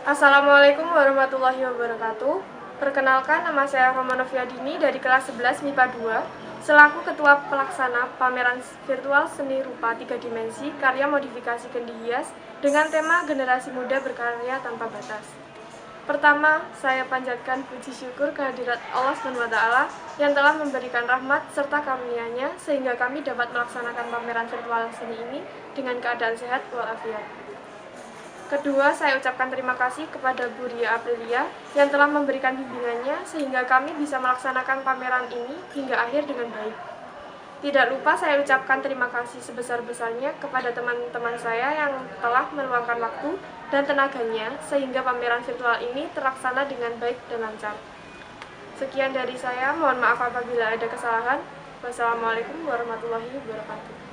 Assalamualaikum warahmatullahi wabarakatuh. Perkenalkan, nama saya Romanovia Dini dari kelas 11 MIPA 2, selaku Ketua Pelaksana Pameran Virtual Seni Rupa 3 Dimensi Karya Modifikasi Kendi Hias dengan tema Generasi Muda Berkarya Tanpa Batas. Pertama, saya panjatkan puji syukur kehadirat Allah SWT yang telah memberikan rahmat serta karunia-Nya sehingga kami dapat melaksanakan pameran virtual seni ini dengan keadaan sehat walafiat. Kedua, saya ucapkan terima kasih kepada Bu Ria Aprilia yang telah memberikan bimbingannya sehingga kami bisa melaksanakan pameran ini hingga akhir dengan baik. Tidak lupa saya ucapkan terima kasih sebesar-besarnya kepada teman-teman saya yang telah meluangkan waktu dan tenaganya sehingga pameran virtual ini terlaksana dengan baik dan lancar. Sekian dari saya, mohon maaf apabila ada kesalahan. Wassalamualaikum warahmatullahi wabarakatuh.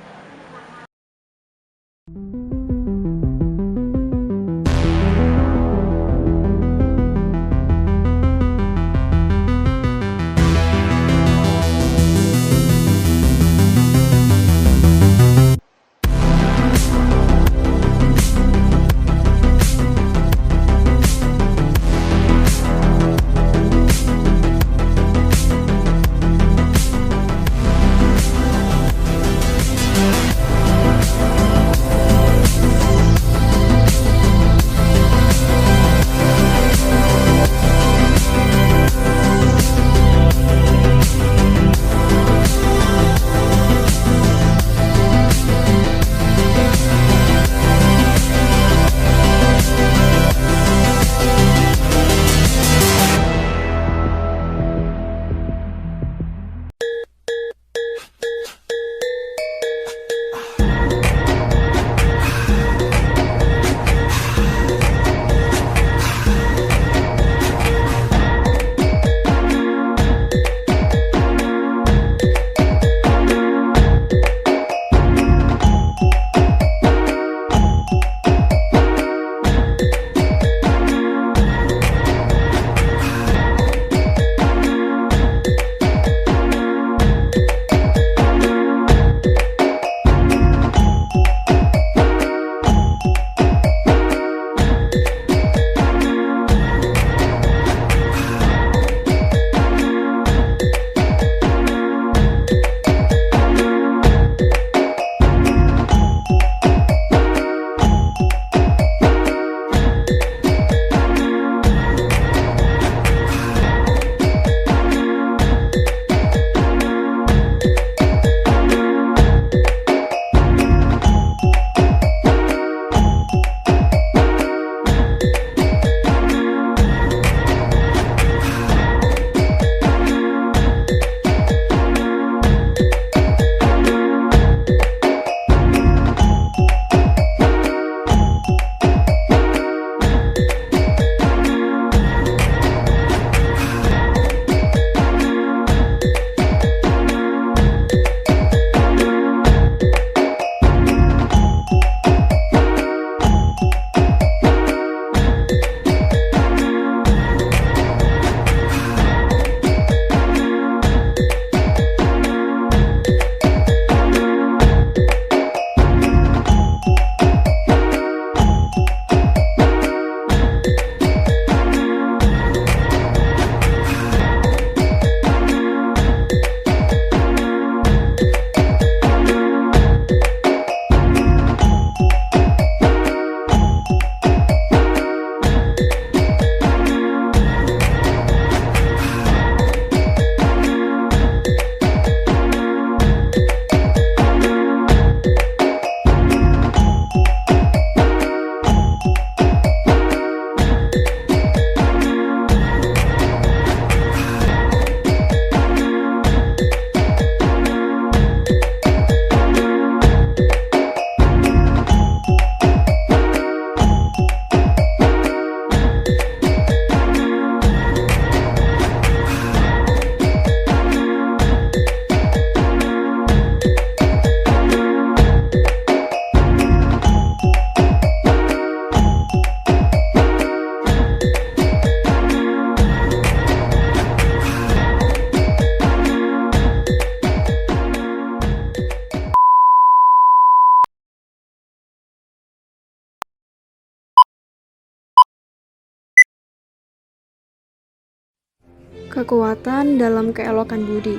Kekuatan dalam keelokan budi.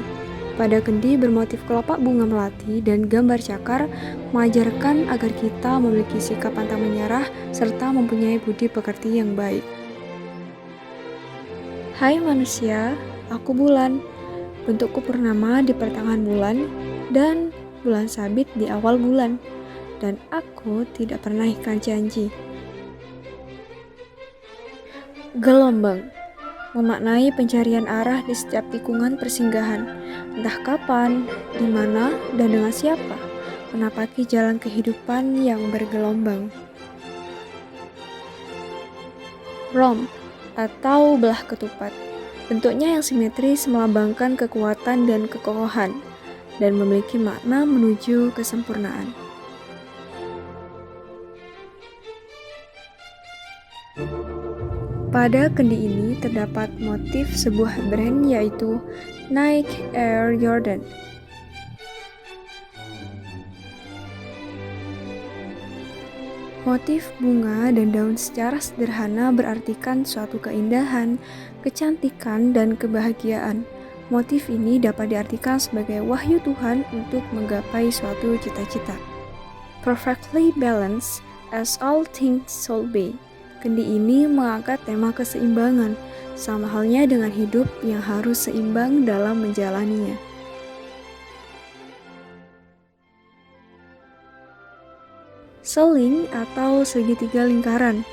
Pada kendi bermotif kelopak bunga melati dan gambar cakar mengajarkan agar kita memiliki sikap pantang menyerah serta mempunyai budi pekerti yang baik. Hai manusia, aku bulan. Bentukku purnama di pertengahan bulan dan bulan sabit di awal bulan. Dan aku tidak pernah ikat janji. Gelombang memaknai pencarian arah di setiap tikungan persinggahan, entah kapan, di mana, dan dengan siapa, menapaki jalan kehidupan yang bergelombang. Rhomb atau belah ketupat, bentuknya yang simetris melambangkan kekuatan dan kekokohan, dan memiliki makna menuju kesempurnaan. Pada kendi ini terdapat motif sebuah brand yaitu Nike Air Jordan. Motif bunga dan daun secara sederhana berartikan suatu keindahan, kecantikan, dan kebahagiaan. Motif ini dapat diartikan sebagai wahyu Tuhan untuk menggapai suatu cita-cita. Perfectly balanced as all things should be. Kendi ini mengangkat tema keseimbangan, sama halnya dengan hidup yang harus seimbang dalam menjalaninya. Seling atau segitiga lingkaran.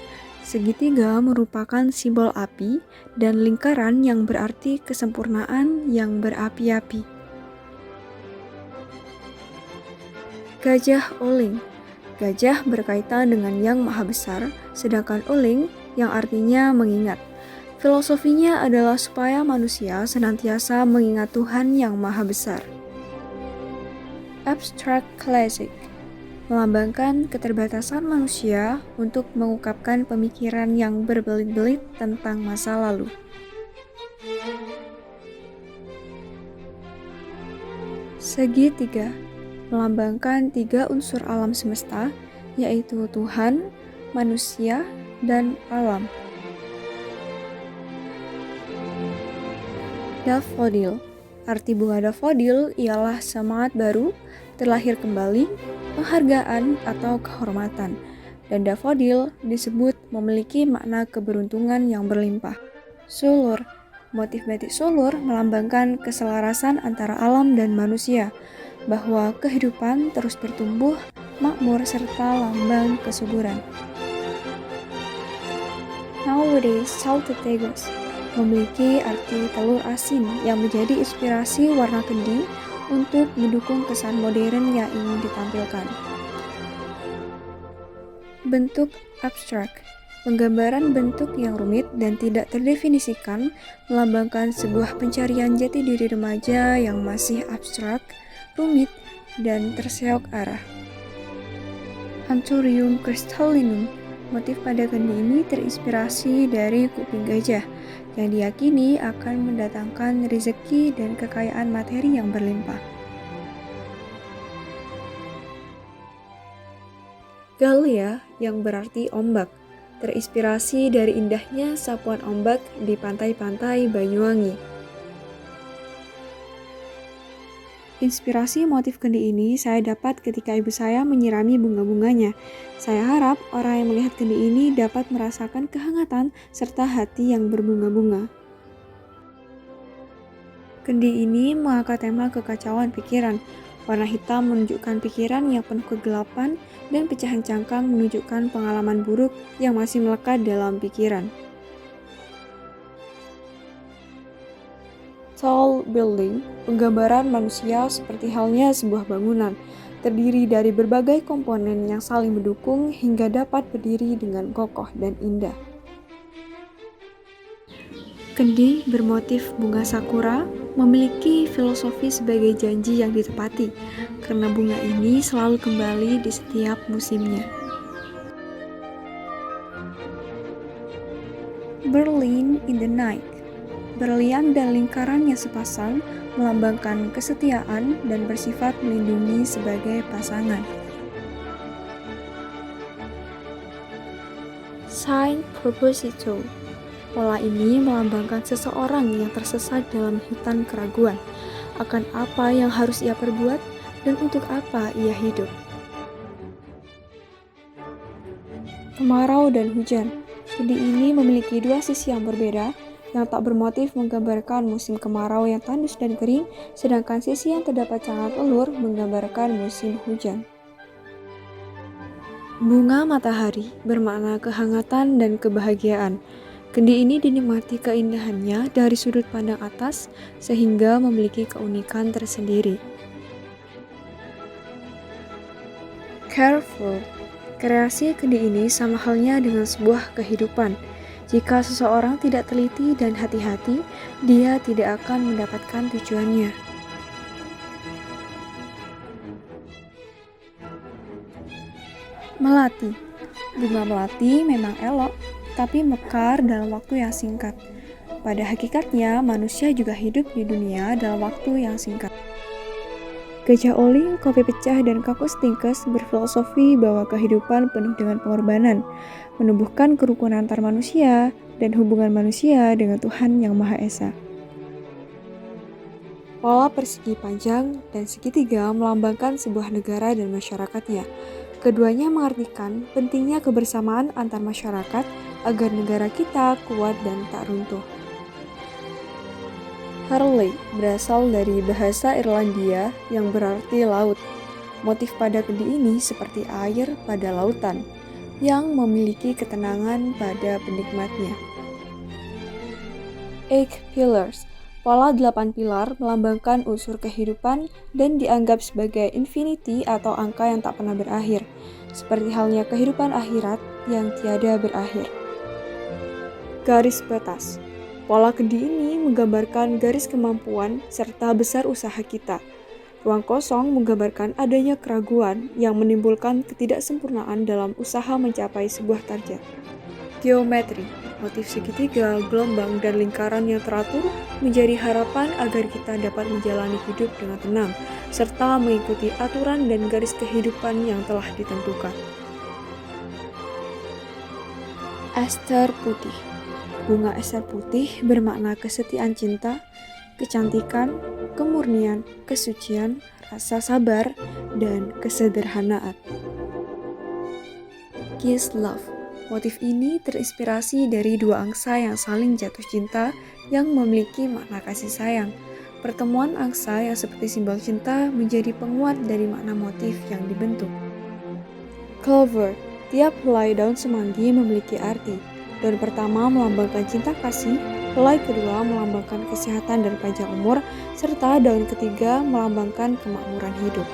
Segitiga merupakan simbol api dan lingkaran yang berarti kesempurnaan yang berapi-api. Gajah Oling. Gajah berkaitan dengan Yang Maha Besar, sedangkan Oling yang artinya mengingat. Filosofinya adalah supaya manusia senantiasa mengingat Tuhan yang Maha Besar. Abstract Classic melambangkan keterbatasan manusia untuk mengungkapkan pemikiran yang berbelit-belit tentang masa lalu. Segitiga melambangkan tiga unsur alam semesta, yaitu Tuhan, manusia, dan alam. Dafodil. Arti bunga dafodil ialah semangat baru, terlahir kembali, penghargaan atau kehormatan. Dan dafodil disebut memiliki makna keberuntungan yang berlimpah. Sulur. Motif batik sulur melambangkan keselarasan antara alam dan manusia, bahwa kehidupan terus bertumbuh, makmur, serta lambang kesuburan. Nowadays, salted eggs memiliki arti telur asin yang menjadi inspirasi warna kendi untuk mendukung kesan modern yang ingin ditampilkan. Bentuk abstrak. Penggambaran bentuk yang rumit dan tidak terdefinisikan melambangkan sebuah pencarian jati diri remaja yang masih abstrak, rumit, dan terseok arah. Anthurium crystallinum. Motif pada kendi ini terinspirasi dari kuping gajah yang diyakini akan mendatangkan rezeki dan kekayaan materi yang berlimpah. Galea yang berarti ombak, terinspirasi dari indahnya sapuan ombak di pantai-pantai Banyuwangi. Inspirasi motif kendi ini saya dapat ketika ibu saya menyirami bunga-bunganya. Saya harap orang yang melihat kendi ini dapat merasakan kehangatan serta hati yang berbunga-bunga. Kendi ini mengangkat tema kekacauan pikiran. Warna hitam menunjukkan pikiran yang penuh kegelapan dan pecahan cangkang menunjukkan pengalaman buruk yang masih melekat dalam pikiran. Tall building, penggambaran manusia seperti halnya sebuah bangunan, terdiri dari berbagai komponen yang saling mendukung hingga dapat berdiri dengan kokoh dan indah. Kendi bermotif bunga sakura memiliki filosofi sebagai janji yang ditepati, karena bunga ini selalu kembali di setiap musimnya. Berlin in the night. Berlian dan lingkarannya sepasang melambangkan kesetiaan dan bersifat melindungi sebagai pasangan. Sign Proposito Pola ini melambangkan seseorang yang tersesat dalam hutan keraguan akan apa yang harus ia perbuat dan untuk apa ia hidup. Kemarau dan hujan. Kendi ini memiliki dua sisi yang berbeda, yang tak bermotif menggambarkan musim kemarau yang tandus dan kering, sedangkan sisi yang terdapat cangat telur menggambarkan musim hujan. Bunga matahari bermakna kehangatan dan kebahagiaan. Kendi ini dinikmati keindahannya dari sudut pandang atas sehingga memiliki keunikan tersendiri. Careful. Kreasi kendi ini sama halnya dengan sebuah kehidupan. Jika seseorang tidak teliti dan hati-hati, dia tidak akan mendapatkan tujuannya. Melati. Bunga melati memang elok, tapi mekar dalam waktu yang singkat. Pada hakikatnya, manusia juga hidup di dunia dalam waktu yang singkat. Gajah Oling, Kopi Pecah, dan Kakus Tingkes berfilosofi bahwa kehidupan penuh dengan pengorbanan, menumbuhkan kerukunan antar manusia, dan hubungan manusia dengan Tuhan Yang Maha Esa. Pola persegi panjang dan segitiga melambangkan sebuah negara dan masyarakatnya. Keduanya mengartikan pentingnya kebersamaan antar masyarakat agar negara kita kuat dan tak runtuh. Hurley berasal dari bahasa Irlandia yang berarti laut. Motif pada kendi ini seperti air pada lautan yang memiliki ketenangan pada penikmatnya. 8 pillars. Pola 8 pilar melambangkan unsur kehidupan dan dianggap sebagai infinity atau angka yang tak pernah berakhir, seperti halnya kehidupan akhirat yang tiada berakhir. Garis batas. Pola kendi ini menggambarkan garis kemampuan serta besar usaha kita. Ruang kosong menggambarkan adanya keraguan yang menimbulkan ketidaksempurnaan dalam usaha mencapai sebuah target. Geometri. Motif segitiga, gelombang, dan lingkaran yang teratur menjadi harapan agar kita dapat menjalani hidup dengan tenang, serta mengikuti aturan dan garis kehidupan yang telah ditentukan. Ester putih. Bunga ester putih bermakna kesetiaan cinta, kecantikan, kemurnian, kesucian, rasa sabar, dan kesederhanaan. Kiss love. Motif ini terinspirasi dari dua angsa yang saling jatuh cinta yang memiliki makna kasih sayang. Pertemuan angsa yang seperti simbol cinta menjadi penguat dari makna motif yang dibentuk. Clover. Tiap helai daun semanggi memiliki arti. Daun pertama melambangkan cinta kasih, helai kedua melambangkan kesehatan dan panjang umur, serta daun ketiga melambangkan kemakmuran hidup.